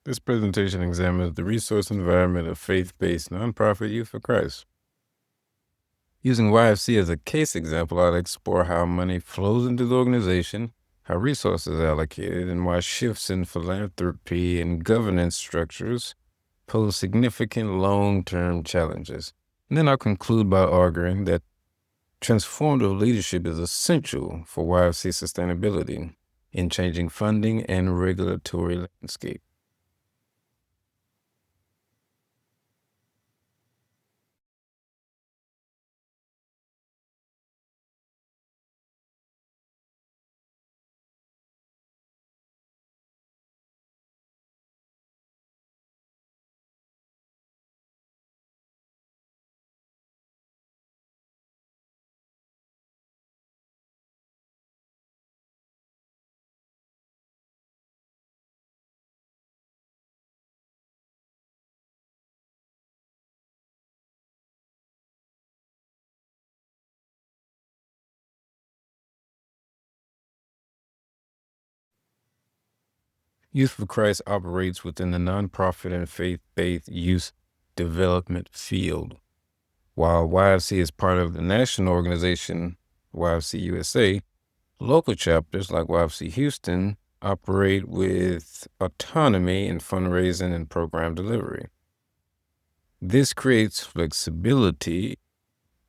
This presentation examines the resource environment of faith-based nonprofit Youth for Christ. Using YFC as a case example, I'll explore how money flows into the organization, how resources are allocated, and why shifts in philanthropy and governance structures pose significant long-term challenges. And then I'll conclude by arguing that transformative leadership is essential for YFC sustainability in changing funding and regulatory landscape. Youth for Christ operates within the nonprofit and faith-based youth development field. While YFC is part of the national organization, YFC USA, local chapters like YFC Houston operate with autonomy in fundraising and program delivery. This creates flexibility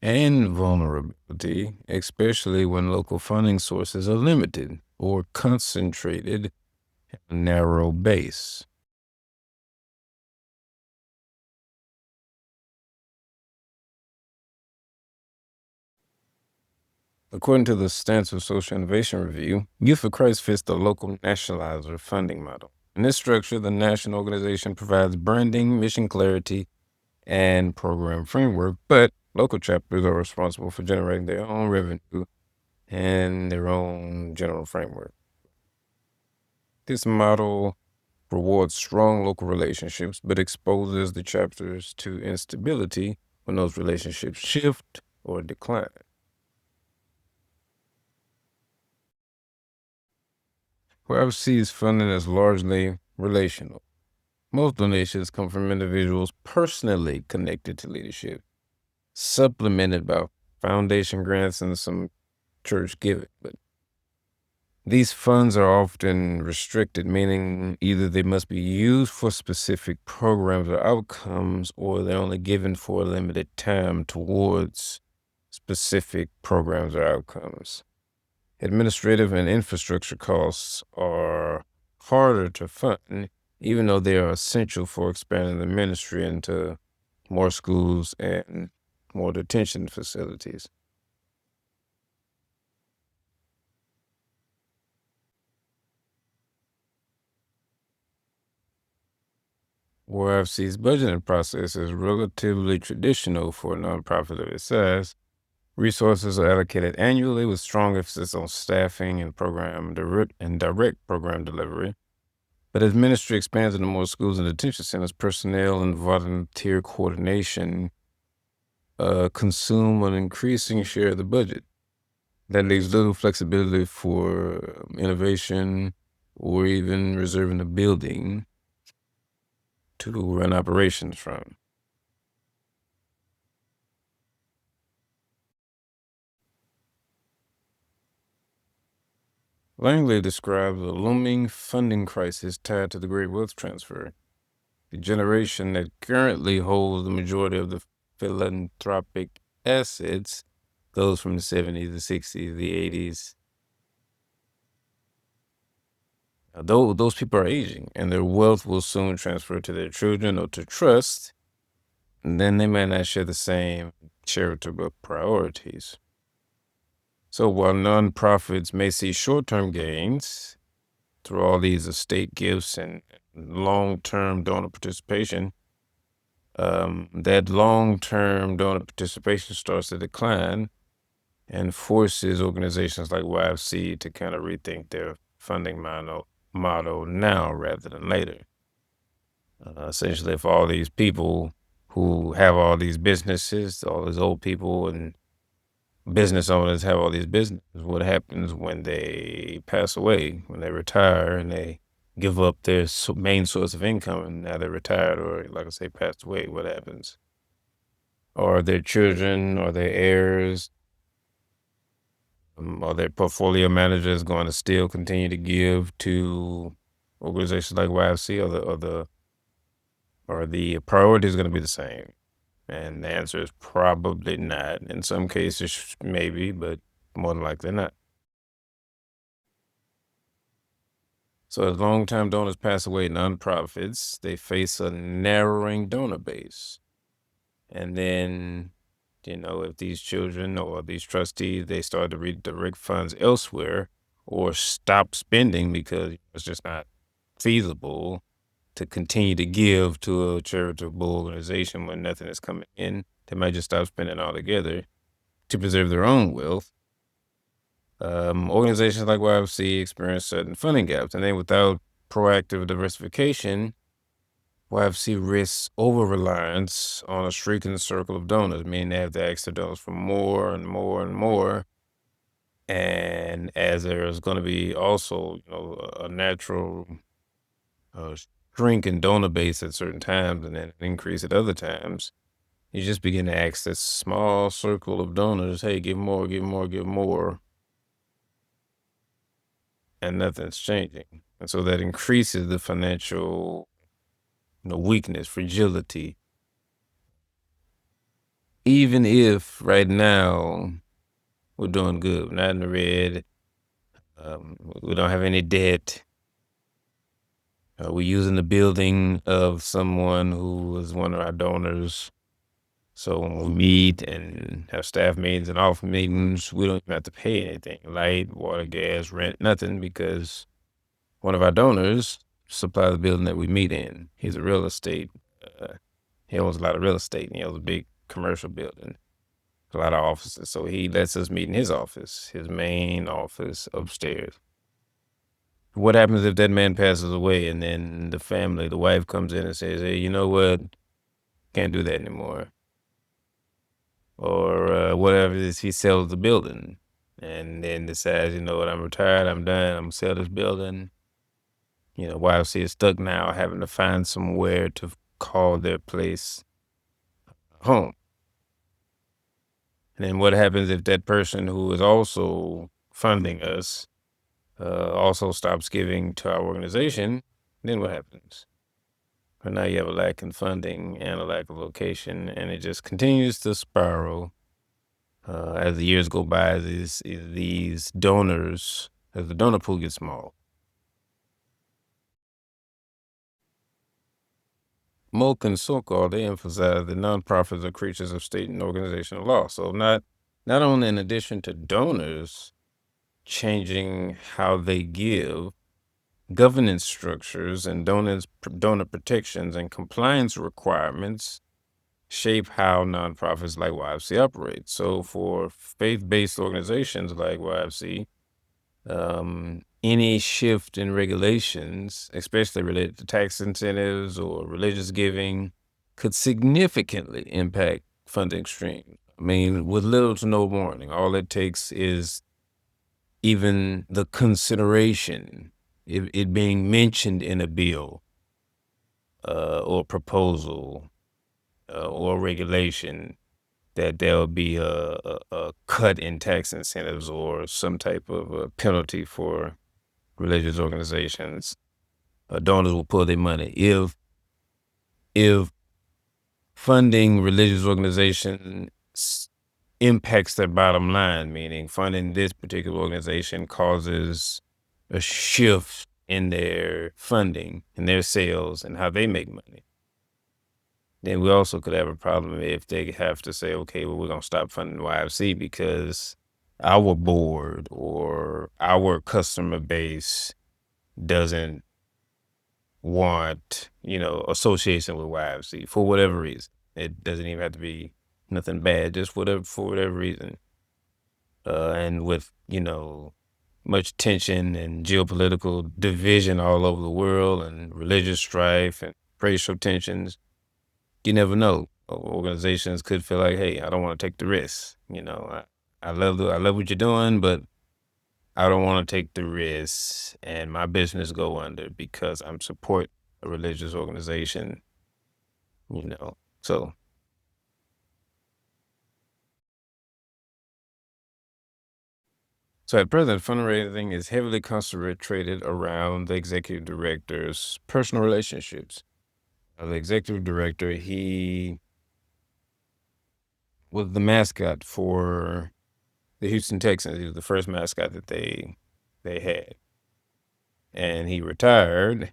and vulnerability, especially when local funding sources are limited or concentrated at a narrow base. According to the Stanford Social Innovation Review, Youth for Christ fits the local nationalizer funding model. In this structure, the national organization provides branding, mission clarity, and program framework, but local chapters are responsible for generating their own revenue and their own general framework. This model rewards strong local relationships, but exposes the chapters to instability when those relationships shift or decline. YFC's funding is largely relational. Most donations come from individuals personally connected to leadership, supplemented by foundation grants and some church giving. But these funds are often restricted, meaning either they must be used for specific programs or outcomes, or they're only given for a limited time towards specific programs or outcomes. Administrative and infrastructure costs are harder to fund, even though they are essential for expanding the ministry into more schools and more detention facilities. YFC's budgeting process is relatively traditional for a nonprofit of its size. Resources are allocated annually with strong emphasis on staffing and direct program delivery. But as ministry expands into more schools and detention centers, personnel and volunteer coordination consume an increasing share of the budget. That leaves little flexibility for innovation or even reserving a building to run operations from. Langley describes a looming funding crisis tied to the great wealth transfer. The generation that currently holds the majority of the philanthropic assets, those from the 70s, the 60s, the 80s, those people are aging, and their wealth will soon transfer to their children or to trust, and then they might not share the same charitable priorities. So while nonprofits may see short-term gains through all these estate gifts and long-term donor participation, that long-term donor participation starts to decline and forces organizations like YFC to kind of rethink their funding model now rather than later. Essentially, if all these people who have all these businesses, all these old people and business owners have all these businesses, what happens when they pass away, when they retire and they give up their main source of income and now they're retired or, like I say, passed away, what happens? Or their children or their heirs or their portfolio managers going to still continue to give to organizations like YFC, or the priority is going to be the same? And the answer is probably not. In some cases, maybe, but more than likely not. So as long-term donors pass away, nonprofits, they face a narrowing donor base. And then, if these children or these trustees, they start to redirect funds elsewhere or stop spending because it's just not feasible to continue to give to a charitable organization when nothing is coming in, they might just stop spending altogether to preserve their own wealth. Organizations like YFC experience certain funding gaps, and then without proactive diversification, YFC risks over-reliance on a shrinking circle of donors, meaning they have to ask their donors for more and more and more. And as there's going to be also, a natural shrink in donor base at certain times and then increase at other times, you just begin to ask this small circle of donors, hey, give more, give more, give more, and nothing's changing. And so that increases the financial weakness, fragility. Even if right now we're doing good, we're not in the red, we don't have any debt, we're using the building of someone who was one of our donors. So when we meet and have staff meetings and office meetings, we don't even have to pay anything, light, water, gas, rent, nothing, because one of our donors supplies the building that we meet in. He's a real estate, he owns a lot of real estate, and he owns a big commercial building, a lot of offices. So he lets us meet in his office, his main office upstairs. What happens if that man passes away and then the family, the wife comes in and says, hey, you know what? Can't do that anymore. Or whatever it is, he sells the building and then decides, you know what, I'm retired, I'm done, I'm gonna sell this building. YFC is stuck now having to find somewhere to call their place home. And then what happens if that person who is also funding us also stops giving to our organization? Then what happens? But now you have a lack in funding and a lack of location, and it just continues to spiral as the years go by, as these donors, as the donor pool gets small. Moak and Sokol, they emphasize that nonprofits are creatures of state and organizational law. So not only in addition to donors changing how they give, governance structures and donor protections and compliance requirements shape how nonprofits like YFC operate. So for faith-based organizations like YFC, any shift in regulations, especially related to tax incentives or religious giving, could significantly impact funding stream. I mean, with little to no warning, all it takes is even the consideration, it being mentioned in a bill or proposal or regulation, that there will be a cut in tax incentives or some type of a penalty for religious organizations. Donors will pull their money. If funding religious organizations impacts their bottom line, meaning funding this particular organization causes a shift in their funding and their sales and how they make money, then we also could have a problem if they have to say, okay, well, we're going to stop funding YFC because our board or our customer base doesn't want, association with YFC for whatever reason. It doesn't even have to be nothing bad, just for whatever reason. And with, much tension and geopolitical division all over the world and religious strife and racial tensions, you never know. Organizations could feel like, hey, I don't want to take the risk. I love what you're doing, but I don't want to take the risk and my business go under because I'm support a religious organization, you know. So at present, fundraising is heavily concentrated around the executive director's personal relationships. The executive director, he was the mascot for the Houston Texans. He was the first mascot that they had, and he retired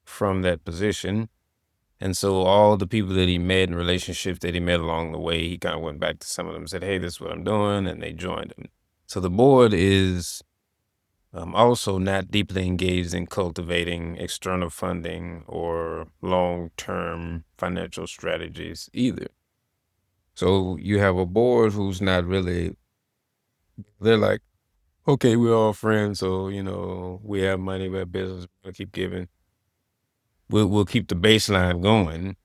from that position. And so all the people that he met and relationships that he met along the way, he kind of went back to some of them and said, "Hey, this is what I'm doing," and they joined him. So the board is also not deeply engaged in cultivating external funding or long-term financial strategies either. So you have a board who's not really, they're like, okay, we're all friends, so, we have money, we have business, we'll keep giving. We'll keep the baseline going.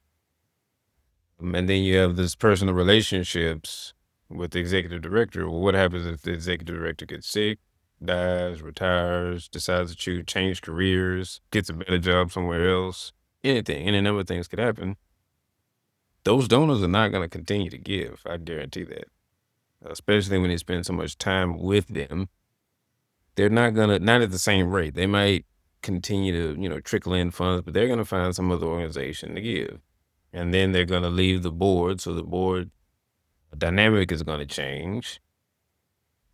And then you have this personal relationships with the executive director. Well, what happens if the executive director gets sick, dies, retires, decides to change careers, gets a better job somewhere else? Anything, any number of things could happen. Those donors are not going to continue to give. I guarantee that. Especially when they spend so much time with them, they're not at the same rate. They might continue to, trickle in funds, but they're going to find some other organization to give. And then they're going to leave the board. So the board dynamic is going to change,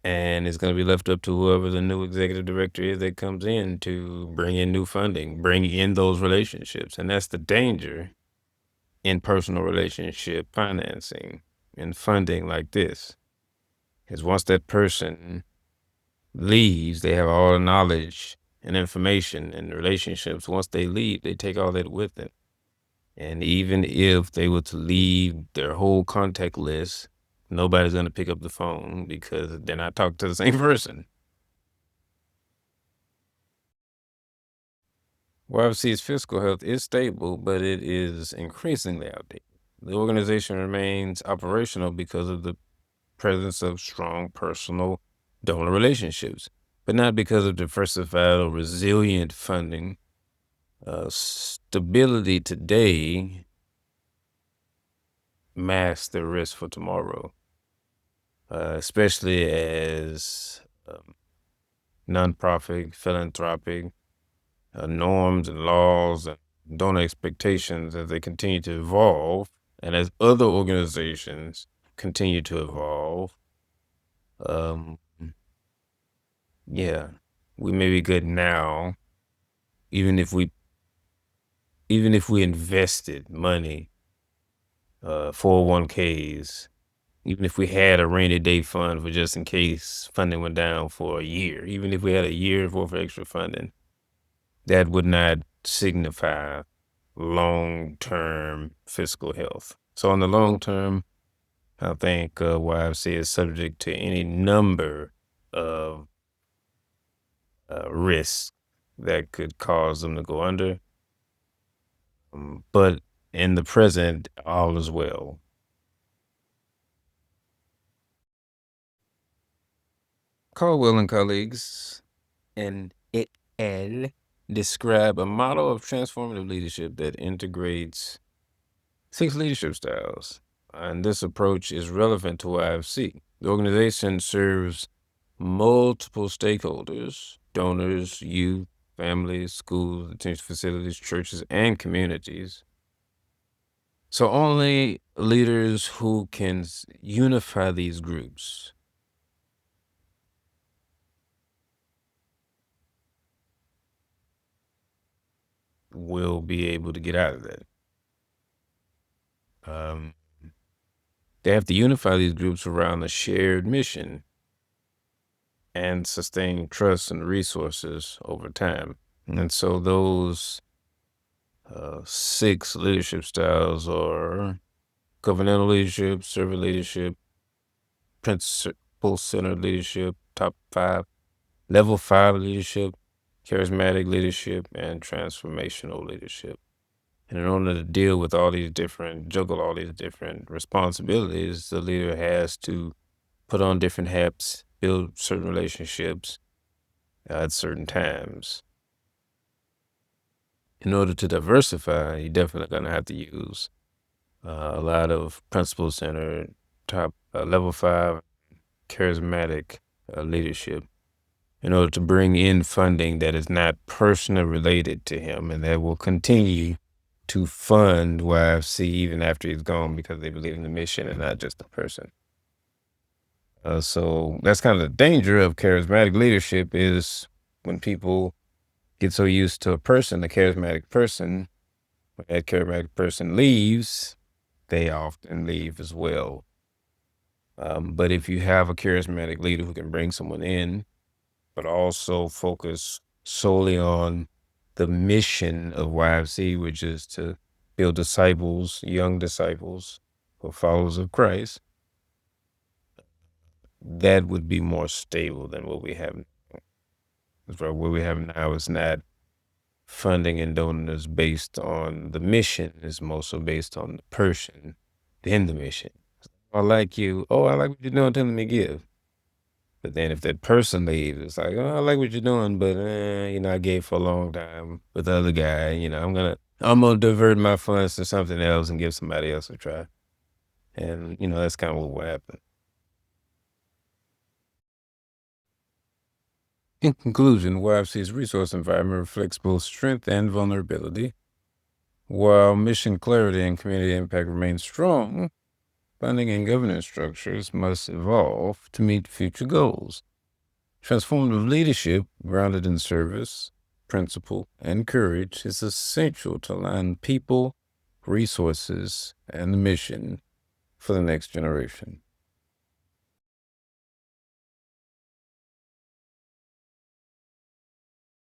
and it's going to be left up to whoever the new executive director is that comes in to bring in new funding, bring in those relationships. And that's the danger in personal relationship financing and funding like this, is once that person leaves, they have all the knowledge and information and relationships. Once they leave, they take all that with them. And even if they were to leave their whole contact list, nobody's going to pick up the phone because they're not talking to the same person. YFC's fiscal health is stable, but it is increasingly outdated. The organization remains operational because of the presence of strong personal donor relationships, but not because of diversified or resilient funding. Stability today masks the risk for tomorrow, especially as nonprofit, philanthropic norms and laws and donor expectations as they continue to evolve, and as other organizations continue to evolve. Um, yeah, we may be good now, even if we invested money, 401ks, even if we had a rainy day fund for just in case funding went down for a year, even if we had a year's worth of extra funding, that would not signify long-term fiscal health. So in the long term, I think YFC is subject to any number of risks that could cause them to go under. But in the present, all is well. Caldwell and colleagues and al describe a model of transformative leadership that integrates 6 leadership styles. And this approach is relevant to YFC. The organization serves multiple stakeholders: donors, youth, families, schools, detention facilities, churches, and communities. So only leaders who can unify these groups will be able to get out of that. Um, they have to unify these groups around a shared mission and sustain trust and resources over time. And so those 6 leadership styles are governmental leadership, servant leadership, principle-centered leadership, top 5, level 5 leadership, charismatic leadership, and transformational leadership. And in order to juggle all these different responsibilities, the leader has to put on different hats build certain relationships at certain times. In order to diversify, you're definitely going to have to use a lot of principle centered, top level 5 charismatic leadership in order to bring in funding that is not personally related to him and that will continue to fund YFC even after he's gone because they believe in the mission and not just the person. So that's kind of the danger of charismatic leadership is when people get so used to a person, a charismatic person, when that charismatic person leaves, they often leave as well. But if you have a charismatic leader who can bring someone in, but also focus solely on the mission of YFC, which is to build disciples, young disciples, or followers of Christ, that would be more stable than what we have. What we have now is not funding and donors based on the mission. It's mostly based on the person in the mission. I like you. Oh, I like what you're doing. Tell me to give. But then if that person leaves, it's like, oh, I like what you're doing, but I gave for a long time with the other guy. I'm gonna divert my funds to something else and give somebody else a try. And that's kind of what will happen. In conclusion, YFC's resource environment reflects both strength and vulnerability. While mission clarity and community impact remain strong, funding and governance structures must evolve to meet future goals. Transformative leadership, grounded in service, principle, and courage, is essential to align people, resources, and the mission for the next generation.